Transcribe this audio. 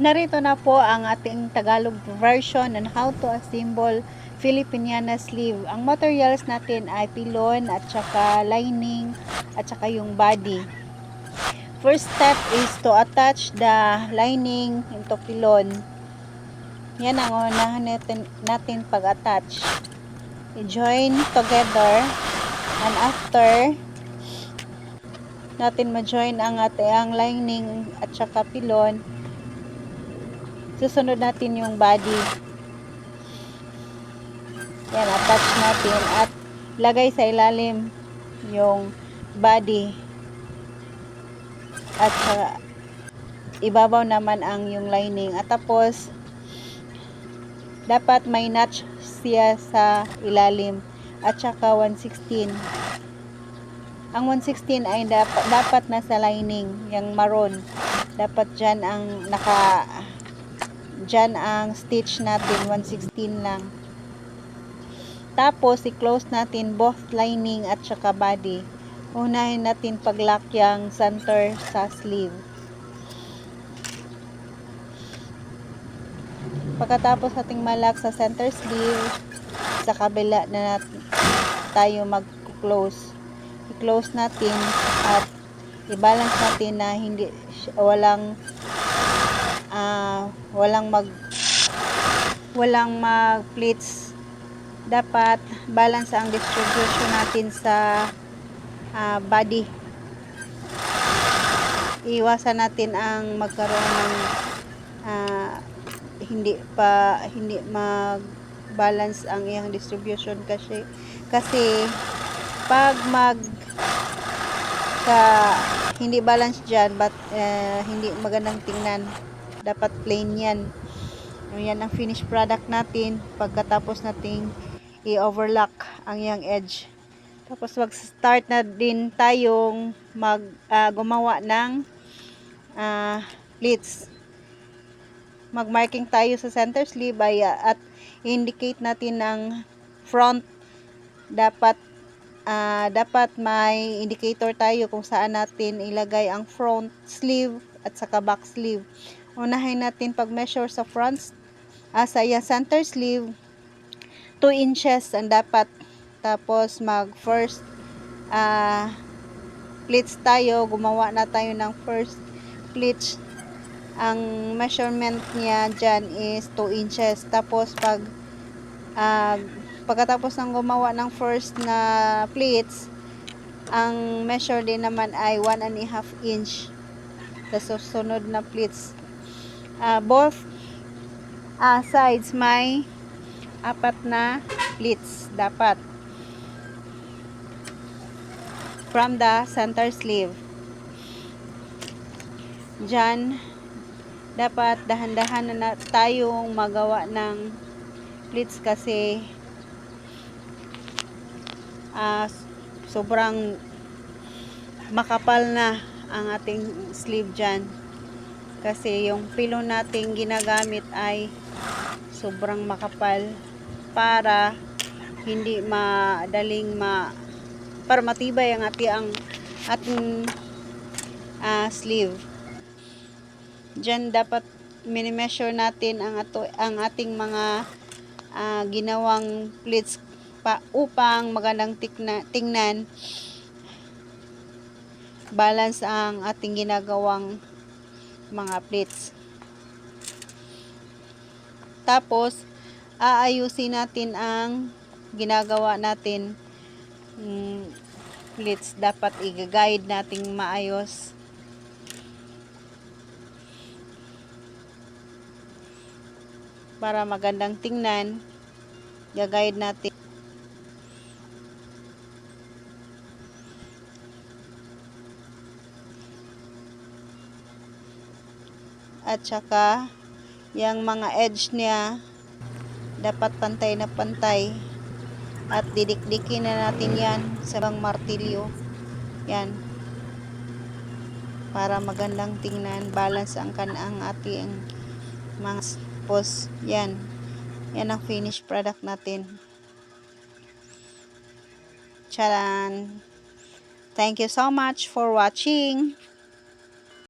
Narito na po ang ating Tagalog version on how to assemble Filipiniana sleeve. Ang materials natin ay pilon at saka lining at saka yung body. First step is to attach the lining into pilon. Yan ang unahan natin pag-attach. I-join together, and after natin ma-join ang ating lining at saka pilon, susunod natin yung body. Yan, attach natin at lagay sa ilalim yung body. At ibabaw naman ang yung lining. At tapos, dapat may notch siya sa ilalim. At saka 116. Ang 116 ay dapat nasa lining, yung maroon. Dapat dyan ang dyan ang stitch natin, 116 lang. Tapos, i-close natin both lining at saka body. Unahin natin pag-lock yung center sa sleeve. Pagkatapos nating ma-lock sa center sleeve, sa kabila na tayo mag-close. I-close natin at i-balance natin na walang mag-pleats. Dapat balance ang distribution natin sa body. Iwasan natin ang magkaroon ng hindi mag-balance ang iyang distribution kasi pag hindi balance dyan, hindi magandang tingnan. Dapat plain yan. Yan ang finished product natin pagkatapos nating i-overlock ang iyang edge. Tapos mag-start na din tayong gumawa ng pleats. Mag-marking tayo sa center sleeve at indicate natin ng front. Dapat may indicator tayo kung saan natin ilagay ang front sleeve at saka back sleeve. Unahin natin pag-measure sa front sa center sleeve 2 inches ang dapat. Tapos mag-first pleats tayo. Gumawa na tayo ng first pleats. Ang measurement niya dyan is 2 inches. Tapos pagkatapos ng gumawa ng first na pleats, ang measure din naman ay 1.5 inch sa susunod na pleats. Both sides may 4 na pleats dapat from the center sleeve. Dyan dapat dahan-dahan na tayong magawa ng pleats kasi sobrang makapal na ang ating sleeve dyan kasi yung pilon nating ginagamit ay sobrang makapal para hindi para matibay ang ating sleeve. Diyan dapat mini-measure natin ang ating mga ginawang pleats upang magandang tingnan, balance ang ating ginagawang mga pleats. Tapos aayusin natin ang ginagawa natin pleats. Dapat i-guide natin maayos para magandang tingnan. Ga-guide natin at saka yung mga edge niya dapat pantay na pantay at didikdikin na natin yan sa martilyo. Yan, para magandang tingnan, balance ang ating mga post. Yan ang finished product natin. Charan! Thank you so much for watching.